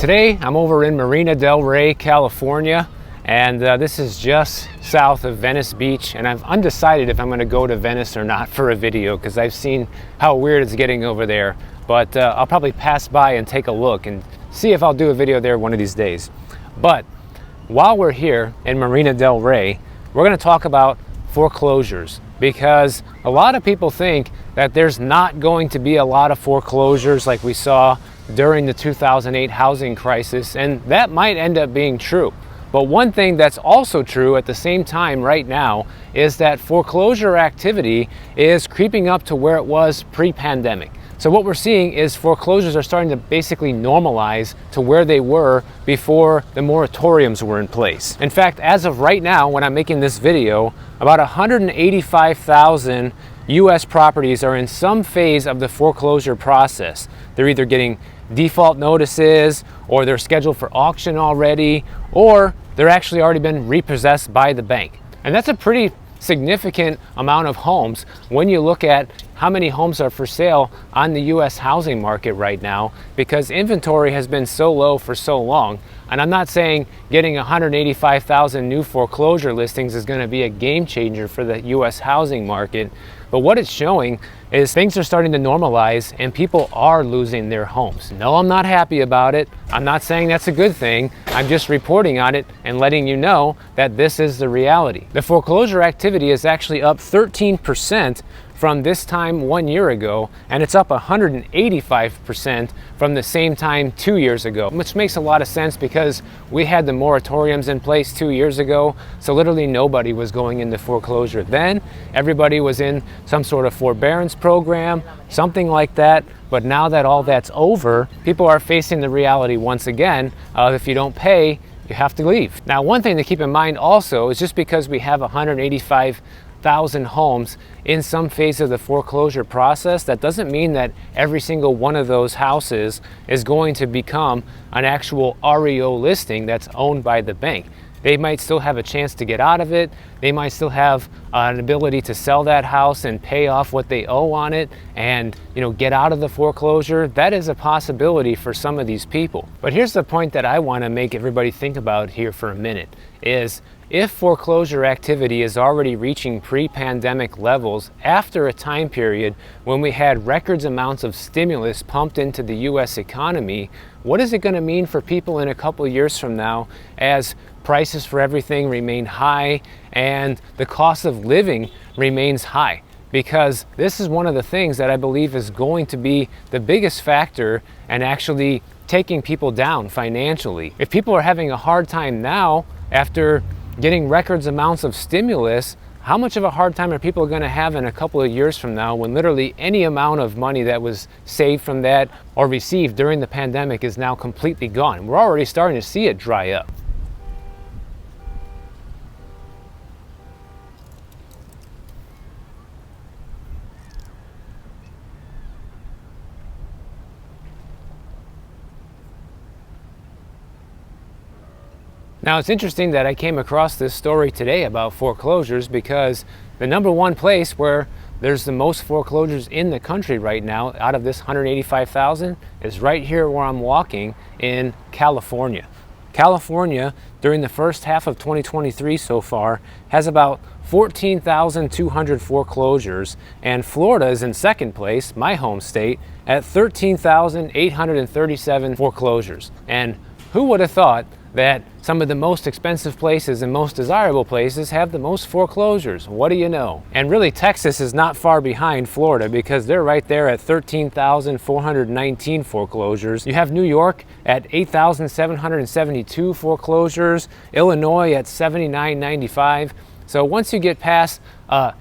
Today I'm over in Marina del Rey, California, and this is just south of Venice Beach, and I'm undecided if I'm going to go to Venice or not for a video because I've seen how weird it's getting over there, but I'll probably pass by and take a look and see if I'll do a video there one of these days. But while we're here in Marina del Rey, we're going to talk about foreclosures, because a lot of people think that there's not going to be a lot of foreclosures like we saw during the 2008 housing crisis, and that might end up being true. But one thing that's also true at the same time right now is that foreclosure activity is creeping up to where it was pre-pandemic. So what we're seeing is foreclosures are starting to basically normalize to where they were before the moratoriums were in place. In fact, as of right now, when I'm making this video, about 185,000 U.S. properties are in some phase of the foreclosure process. They're either getting default notices, or they're scheduled for auction already, or they're actually already been repossessed by the bank. And that's a pretty significant amount of homes when you look at how many homes are for sale on the U.S. housing market right now, because inventory has been so low for so long. And I'm not saying getting 185,000 new foreclosure listings is going to be a game changer for the U.S. housing market, but what it's showing is things are starting to normalize and people are losing their homes. No, I'm not happy about it. I'm not saying that's a good thing. I'm just reporting on it and letting you know that this is the reality. The foreclosure activity is actually up 13% from this time 1 year ago, and it's up 185% from the same time 2 years ago, which makes a lot of sense because we had the moratoriums in place 2 years ago, so literally nobody was going into foreclosure then. Everybody was in some sort of forbearance program, something like that. But now that all that's over, people are facing the reality once again of if you don't pay, you have to leave. Now, one thing to keep in mind also is just because we have 185,000 homes in some phase of the foreclosure process, that doesn't mean that every single one of those houses is going to become an actual REO listing that's owned by the bank. They might still have a chance to get out of it. They might still have an ability to sell that house and pay off what they owe on it and, get out of the foreclosure. That is a possibility for some of these people. But here's the point that I want to make everybody think about here for a minute is, if foreclosure activity is already reaching pre-pandemic levels after a time period when we had record amounts of stimulus pumped into the U.S. economy, what is it going to mean for people in a couple of years from now as prices for everything remain high and the cost of living remains high? Because this is one of the things that I believe is going to be the biggest factor in actually taking people down financially. If people are having a hard time now after getting record amounts of stimulus, how much of a hard time are people going to have in a couple of years from now when literally any amount of money that was saved from that or received during the pandemic is now completely gone? We're already starting to see it dry up. Now, it's interesting that I came across this story today about foreclosures, because the number one place where there's the most foreclosures in the country right now out of this 185,000 is right here where I'm walking in California. California, during the first half of 2023 so far, has about 14,200 foreclosures, and Florida is in second place, my home state, at 13,837 foreclosures. And who would have thought that some of the most expensive places and most desirable places have the most foreclosures? What do you know? And really, Texas is not far behind Florida, because they're right there at 13,419 foreclosures. You have New York at 8,772 foreclosures, Illinois at 7,995. So once you get past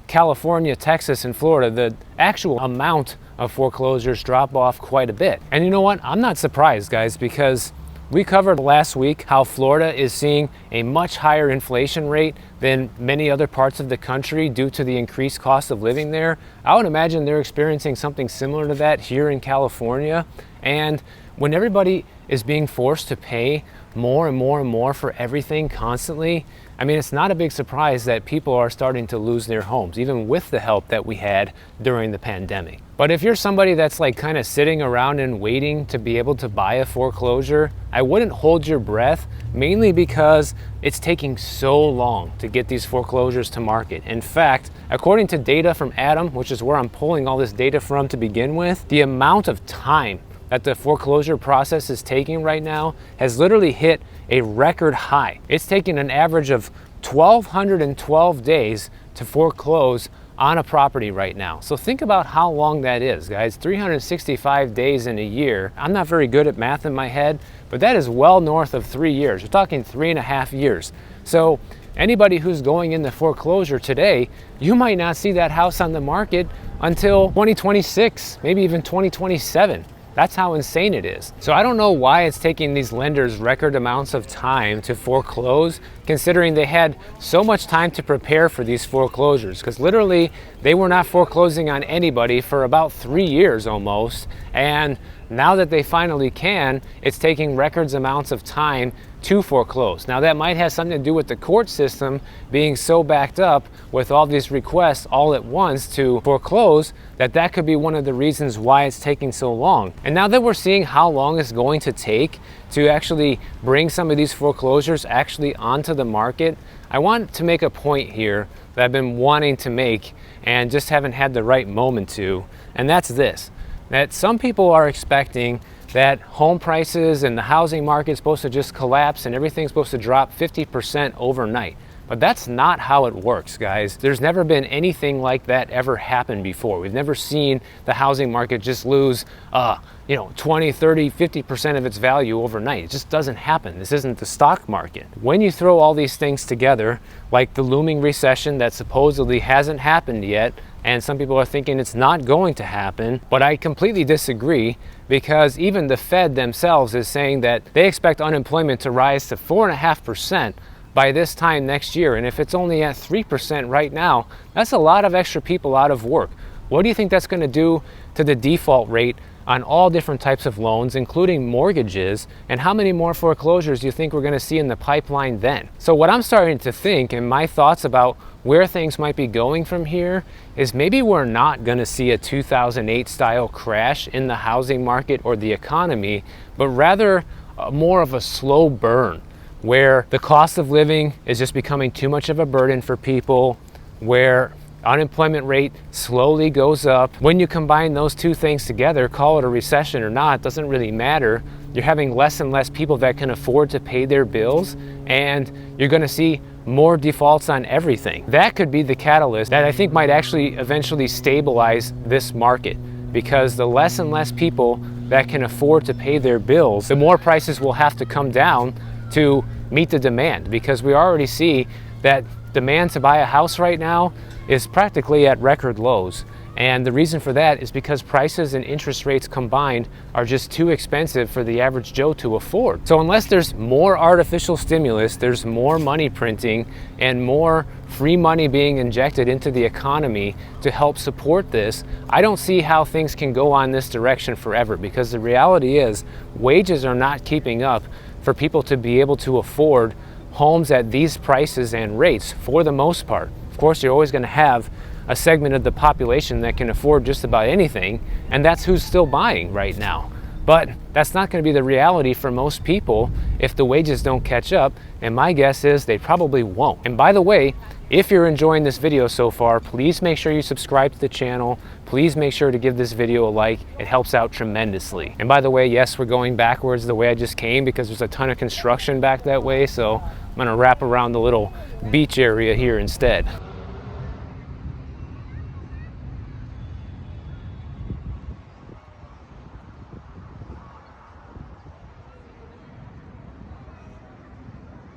California, Texas, and Florida, the actual amount of foreclosures drop off quite a bit. And you know what? I'm not surprised, guys, because we covered last week how Florida is seeing a much higher inflation rate than many other parts of the country due to the increased cost of living there. I would imagine they're experiencing something similar to that here in California. And when everybody is being forced to pay more and more and more for everything constantly, I mean, it's not a big surprise that people are starting to lose their homes, even with the help that we had during the pandemic. But if you're somebody that's like kind of sitting around and waiting to be able to buy a foreclosure, I wouldn't hold your breath, mainly because it's taking so long to get these foreclosures to market. In fact, according to data from Attom, which is where I'm pulling all this data from to begin with, the amount of time that the foreclosure process is taking right now has literally hit a record high. It's taking an average of 1,212 days to foreclose on a property right now. So think about how long that is, guys. 365 days in a year. I'm not very good at math in my head, but that is well north of 3 years. We're talking 3.5 years. So anybody who's going into foreclosure today, you might not see that house on the market until 2026, maybe even 2027. That's how insane it is. So I don't know why it's taking these lenders record amounts of time to foreclose, considering they had so much time to prepare for these foreclosures, because literally they were not foreclosing on anybody for about 3 years almost. And now that they finally can, it's taking records amounts of time to foreclose. Now that might have something to do with the court system being so backed up with all these requests all at once to foreclose, that could be one of the reasons why it's taking so long. And now that we're seeing how long it's going to take to actually bring some of these foreclosures actually onto the market, I want to make a point here that I've been wanting to make and just haven't had the right moment to, and that's this: that some people are expecting that home prices and the housing market is supposed to just collapse and everything's supposed to drop 50% overnight. But that's not how it works, guys. There's never been anything like that ever happen before. We've never seen the housing market just lose 20, 30, 50% of its value overnight. It just doesn't happen. This isn't the stock market. When you throw all these things together, like the looming recession that supposedly hasn't happened yet, and some people are thinking it's not going to happen, but I completely disagree, because even the Fed themselves is saying that they expect unemployment to rise to 4.5% by this time next year. And if it's only at 3% right now, that's a lot of extra people out of work. What do you think that's going to do to the default rate on all different types of loans, including mortgages? And how many more foreclosures do you think we're going to see in the pipeline then? So what I'm starting to think, and my thoughts about where things might be going from here, is maybe we're not going to see a 2008 style crash in the housing market or the economy, but rather more of a slow burn, where the cost of living is just becoming too much of a burden for people, where unemployment rate slowly goes up. When you combine those two things together, call it a recession or not, doesn't really matter. You're having less and less people that can afford to pay their bills, and you're going to see more defaults on everything. That could be the catalyst that I think might actually eventually stabilize this market, because the less and less people that can afford to pay their bills, the more prices will have to come down to meet the demand, because we already see that demand to buy a house right now is practically at record lows. And the reason for that is because prices and interest rates combined are just too expensive for the average Joe to afford. So unless there's more artificial stimulus, there's more money printing and more free money being injected into the economy to help support this, I don't see how things can go on this direction forever, because the reality is wages are not keeping up for people to be able to afford homes at these prices and rates for the most part. Of course, you're always going to have a segment of the population that can afford just about anything, and that's who's still buying right now. But that's not going to be the reality for most people if the wages don't catch up, and my guess is they probably won't. And by the way, if you're enjoying this video so far, please make sure you subscribe to the channel. Please make sure to give this video a like. It helps out tremendously. And by the way, yes, we're going backwards the way I just came, because there's a ton of construction back that way, so I'm going to wrap around the little beach area here instead.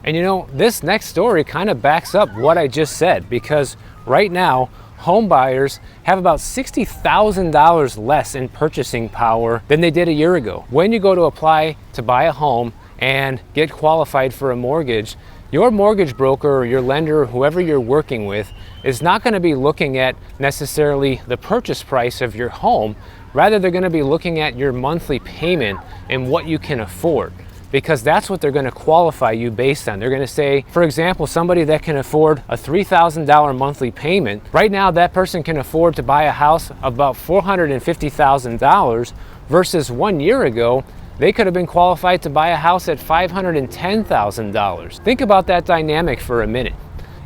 And you know, this next story kind of backs up what I just said, because right now, home buyers have about $60,000 less in purchasing power than they did a year ago. When you go to apply to buy a home and get qualified for a mortgage, your mortgage broker or your lender or whoever you're working with is not going to be looking at necessarily the purchase price of your home, Rather, they're going to be looking at your monthly payment and what you can afford, because that's what they're going to qualify you based on. They're going to say, for example, somebody that can afford a $3,000 monthly payment, right now that person can afford to buy a house of about $450,000 versus 1 year ago, they could have been qualified to buy a house at $510,000. Think about that dynamic for a minute.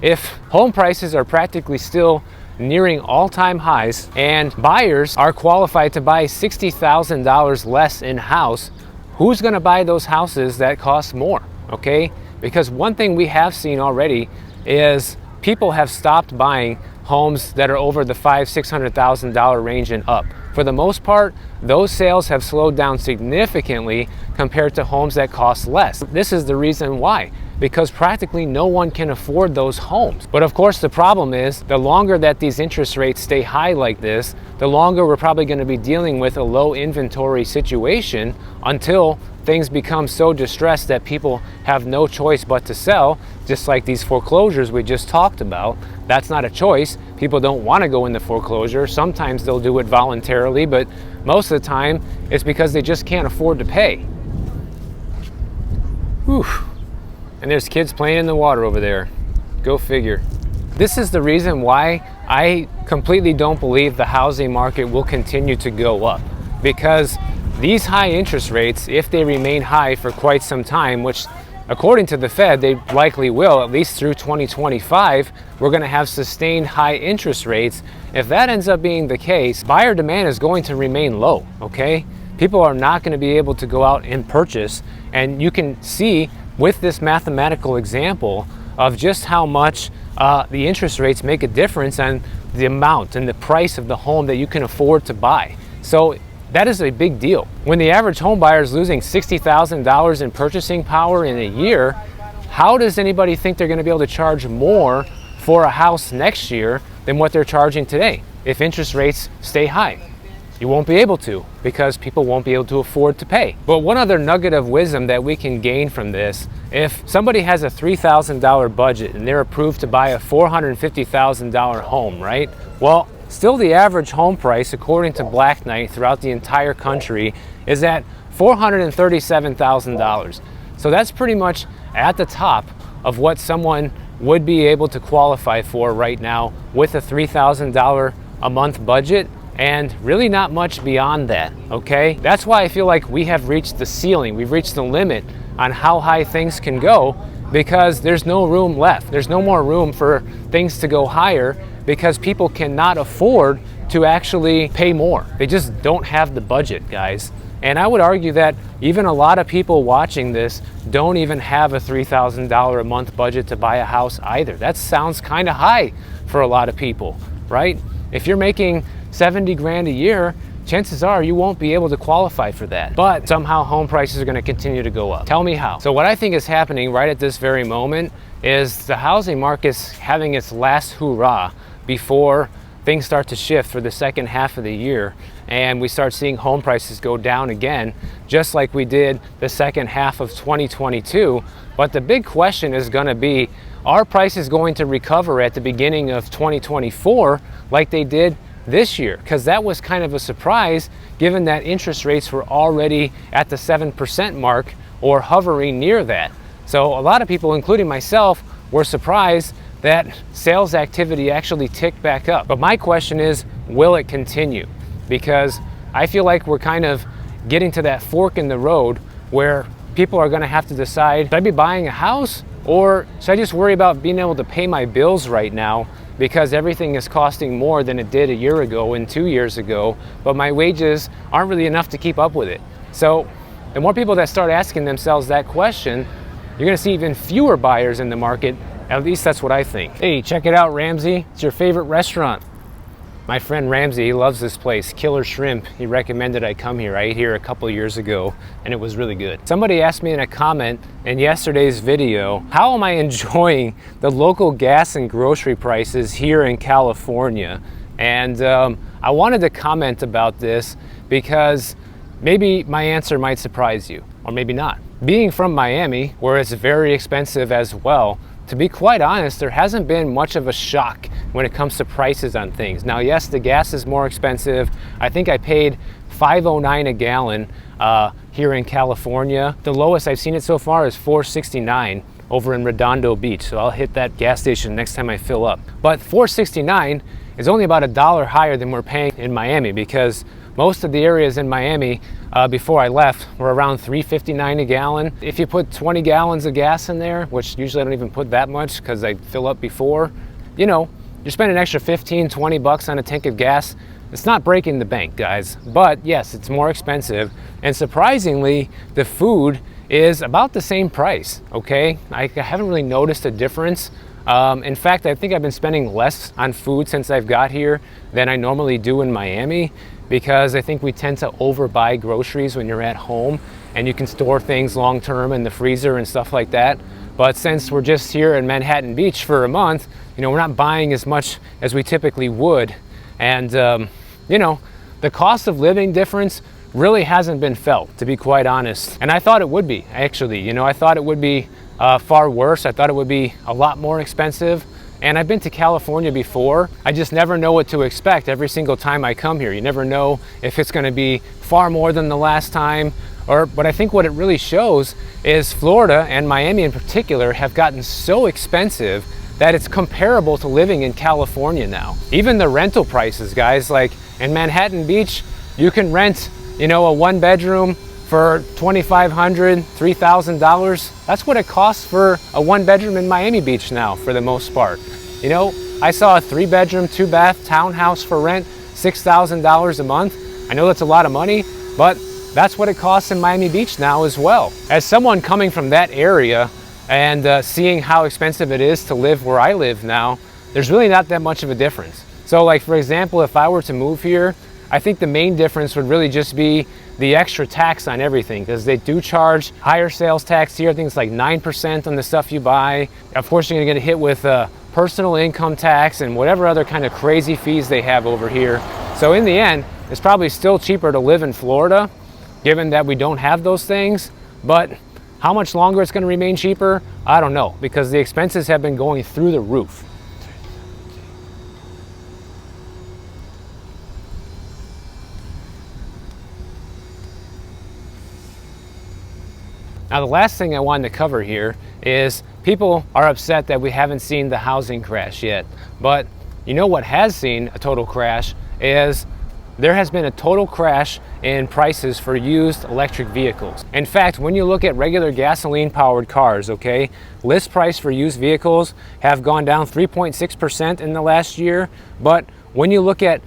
If home prices are practically still nearing all-time highs and buyers are qualified to buy $60,000 less in house, who's going to buy those houses that cost more? Okay, because one thing we have seen already is people have stopped buying homes that are over the $500,000-$600,000 range and up. For the most part, those sales have slowed down significantly compared to homes that cost less. This is the reason why, because practically no one can afford those homes. But of course, the problem is the longer that these interest rates stay high like this, the longer we're probably going to be dealing with a low inventory situation until things become so distressed that people have no choice but to sell, just like these foreclosures we just talked about. That's not a choice. People don't want to go into foreclosure. Sometimes they'll do it voluntarily, but most of the time it's because they just can't afford to pay. Whew. And there's kids playing in the water over there. Go figure. This is the reason why I completely don't believe the housing market will continue to go up, because these high interest rates, if they remain high for quite some time, which according to the Fed, they likely will, at least through 2025, we're going to have sustained high interest rates. If that ends up being the case, buyer demand is going to remain low, okay? People are not going to be able to go out and purchase, and you can see with this mathematical example of just how much the interest rates make a difference on the amount and the price of the home that you can afford to buy. So that is a big deal. When the average home buyer is losing $60,000 in purchasing power in a year, how does anybody think they're going to be able to charge more for a house next year than what they're charging today if interest rates stay high? You won't be able to, because people won't be able to afford to pay. But one other nugget of wisdom that we can gain from this, if somebody has a $3,000 budget and they're approved to buy a $450,000 home, right? Well, still the average home price, according to Black Knight throughout the entire country, is at $437,000. So that's pretty much at the top of what someone would be able to qualify for right now with a $3,000 a month budget, and really not much beyond that, okay? That's why I feel like we have reached the ceiling. We've reached the limit on how high things can go, because there's no room left. There's no more room for things to go higher, because people cannot afford to actually pay more. They just don't have the budget, guys. And I would argue that even a lot of people watching this don't even have a $3,000 a month budget to buy a house either. That sounds kind of high for a lot of people, right? If you're making 70 grand a year, chances are you won't be able to qualify for that. But somehow home prices are going to continue to go up. Tell me how. So what I think is happening right at this very moment is the housing market's having its last hurrah before things start to shift for the second half of the year, and we start seeing home prices go down again, just like we did the second half of 2022. But the big question is going to be, are prices going to recover at the beginning of 2024 like they did this year? Because that was kind of a surprise, given that interest rates were already at the 7% mark or hovering near that. So a lot of people, including myself, were surprised that sales activity actually ticked back up. But my question is, will it continue? Because I feel like we're kind of getting to that fork in the road where people are going to have to decide, should I be buying a house, or should I just worry about being able to pay my bills right now, because everything is costing more than it did a year ago and 2 years ago, but my wages aren't really enough to keep up with it. So the more people that start asking themselves that question, you're going to see even fewer buyers in the market. At least that's what I think. Hey, check it out, Ramsey. It's your favorite restaurant. My friend Ramsey, he loves this place, Killer Shrimp. He recommended I come here. I ate here a couple years ago and it was really good. Somebody asked me in a comment in yesterday's video, how am I enjoying the local gas and grocery prices here in California? And I wanted to comment about this because maybe my answer might surprise you, or maybe not. Being from Miami, where it's very expensive as well, to be quite honest, there hasn't been much of a shock when it comes to prices on things. Now, yes, the gas is more expensive. I think I paid $5.09 a gallon here in California. The lowest I've seen it so far is $4.69 over in Redondo Beach. So I'll hit that gas station next time I fill up. But $4.69 is only about $1 higher than we're paying in Miami, because most of the areas in Miami before I left were around $3.59 a gallon. If you put 20 gallons of gas in there, which usually I don't even put that much because I fill up before, you know, you're spending an extra 15, 20 bucks on a tank of gas. It's not breaking the bank, guys, but yes, it's more expensive. And surprisingly, the food is about the same price, okay? I haven't really noticed a difference. In fact, I think I've been spending less on food since I've got here than I normally do in Miami, because I think we tend to overbuy groceries when you're at home and you can store things long term in the freezer and stuff like that. But since we're just here in Manhattan Beach for a month, you know, we're not buying as much as we typically would. And, you know, the cost of living difference really hasn't been felt, to be quite honest. And I thought it would be, actually. You know, I thought it would be far worse. I thought it would be a lot more expensive. And I've been to California before. I just never know what to expect every single time I come here. You never know if it's going to be far more than the last time. But I think what it really shows is Florida, and Miami in particular, have gotten so expensive that it's comparable to living in California now. Even the rental prices, guys, like in Manhattan Beach, you can rent, you know, a one bedroom for $2,500, $3,000. That's what it costs for a one bedroom in Miami Beach now, for the most part. You know, I saw a 3-bedroom, 2-bath townhouse for rent, $6,000 a month. I know that's a lot of money, but that's what it costs in Miami Beach now as well. As someone coming from that area and seeing how expensive it is to live where I live now, there's really not that much of a difference. So like, for example, if I were to move here, I think the main difference would really just be the extra tax on everything, because they do charge higher sales tax here. I think it's like 9% on the stuff you buy. Of course, you're gonna get hit with personal income tax and whatever other kind of crazy fees they have over here. So in the end, it's probably still cheaper to live in Florida, given that we don't have those things. But how much longer it's gonna remain cheaper, I don't know, because the expenses have been going through the roof. Now, the last thing I wanted to cover here is people are upset that we haven't seen the housing crash yet. But you know what has seen a total crash is there has been a total crash in prices for used electric vehicles. In fact, when you look at regular gasoline powered cars, okay, list price for used vehicles have gone down 3.6% in the last year. But when you look at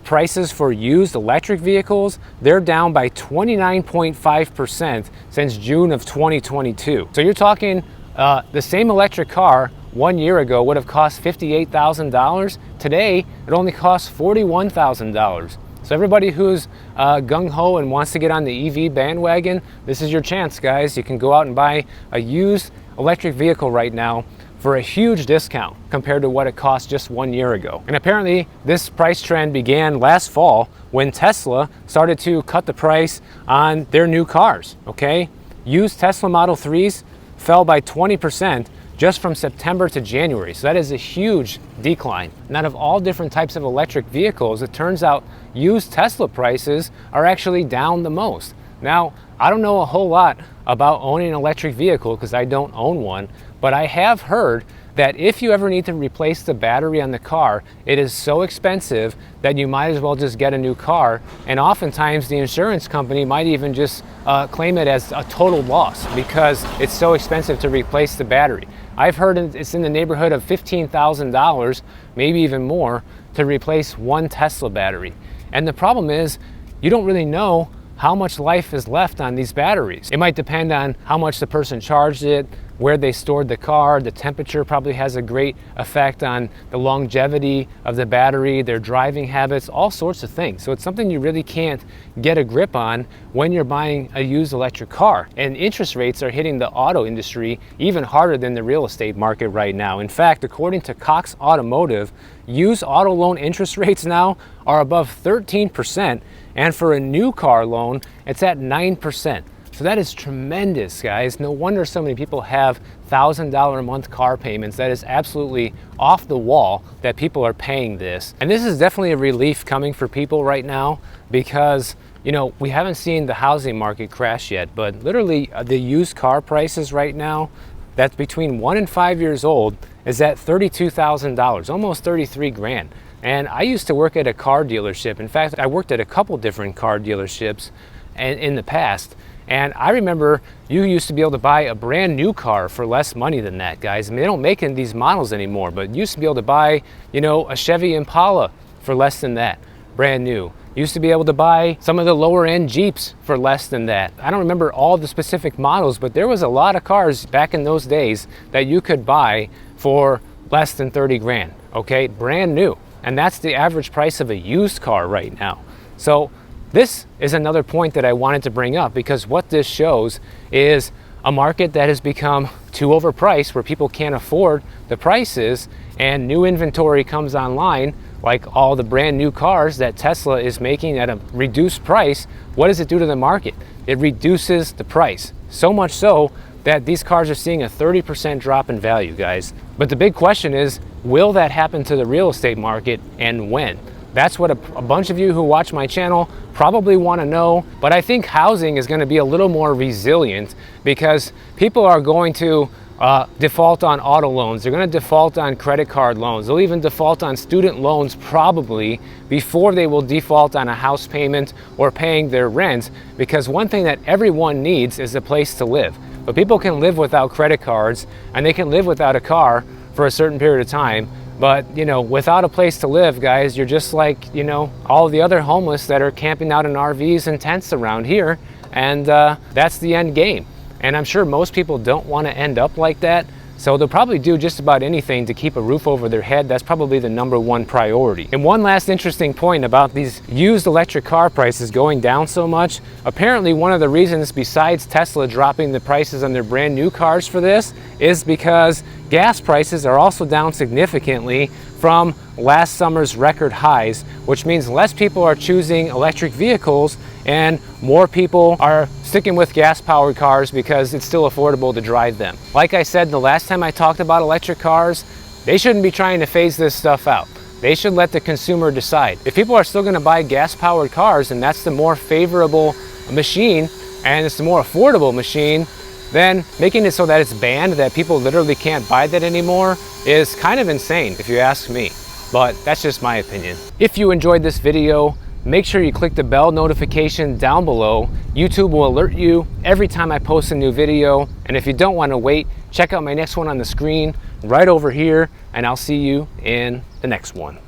prices for used electric vehicles, they're down by 29.5% since June of 2022. So you're talking the same electric car 1 year ago would have cost $58,000. Today, it only costs $41,000. So everybody who's gung-ho and wants to get on the EV bandwagon, this is your chance, guys. You can go out and buy a used electric vehicle right now for a huge discount compared to what it cost just 1 year ago. And apparently this price trend began last fall when Tesla started to cut the price on their new cars, okay? Used Tesla Model 3s fell by 20% just from September to January. So that is a huge decline. And out of all different types of electric vehicles, it turns out used Tesla prices are actually down the most. Now, I don't know a whole lot about owning an electric vehicle because I don't own one, but I have heard that if you ever need to replace the battery on the car, it is so expensive that you might as well just get a new car. And oftentimes the insurance company might even just claim it as a total loss because it's so expensive to replace the battery. I've heard it's in the neighborhood of $15,000, maybe even more, to replace one Tesla battery. And the problem is, you don't really know how much life is left on these batteries. It might depend on how much the person charged it, where they stored the car. The temperature probably has a great effect on the longevity of the battery, their driving habits, all sorts of things. So it's something you really can't get a grip on when you're buying a used electric car. And interest rates are hitting the auto industry even harder than the real estate market right now. In fact, according to Cox Automotive, used auto loan interest rates now are above 13%, and for a new car loan, it's at 9%. So that is tremendous, guys. No wonder so many people have $1,000 a month car payments. That is absolutely off the wall that people are paying this. And this is definitely a relief coming for people right now because, you know, we haven't seen the housing market crash yet, but literally the used car prices right now that's between 1 and 5 years old is at $32,000, almost 33 grand. And I used to work at a car dealership. In fact, I worked at a couple different car dealerships in the past. And I remember you used to be able to buy a brand new car for less money than that, guys. I mean, they don't make these models anymore, but you used to be able to buy, you know, a Chevy Impala for less than that, brand new. You used to be able to buy some of the lower end Jeeps for less than that. I don't remember all the specific models, but there was a lot of cars back in those days that you could buy for less than 30 grand, okay, brand new. And that's the average price of a used car right now. So this is another point that I wanted to bring up, because what this shows is a market that has become too overpriced, where people can't afford the prices, and new inventory comes online, like all the brand new cars that Tesla is making at a reduced price. What does it do to the market? It reduces the price, so much so that these cars are seeing a 30% drop in value, guys. But the big question is, will that happen to the real estate market, and when? That's what a bunch of you who watch my channel probably want to know. But I think housing is going to be a little more resilient, because people are going to default on auto loans. They're going to default on credit card loans. They'll even default on student loans probably before they will default on a house payment or paying their rent, because one thing that everyone needs is a place to live. But people can live without credit cards, and they can live without a car for a certain period of time. But, you know, without a place to live, guys, you're just like, you know, all the other homeless that are camping out in RVs and tents around here. And that's the end game. And I'm sure most people don't want to end up like that. So they'll probably do just about anything to keep a roof over their head. That's probably the #1 priority. And one last interesting point about these used electric car prices going down so much. Apparently one of the reasons, besides Tesla dropping the prices on their brand new cars for this, is because gas prices are also down significantly from last summer's record highs, which means less people are choosing electric vehicles and more people are sticking with gas-powered cars because it's still affordable to drive them. Like I said the last time I talked about electric cars, they shouldn't be trying to phase this stuff out. They should let the consumer decide. If people are still going to buy gas-powered cars, and that's the more favorable machine and it's the more affordable machine, then making it so that it's banned, that people literally can't buy that anymore, is kind of insane if you ask me. But that's just my opinion. If you enjoyed this video, make sure you click the bell notification down below. YouTube will alert you every time I post a new video. And if you don't want to wait, check out my next one on the screen right over here, and I'll see you in the next one.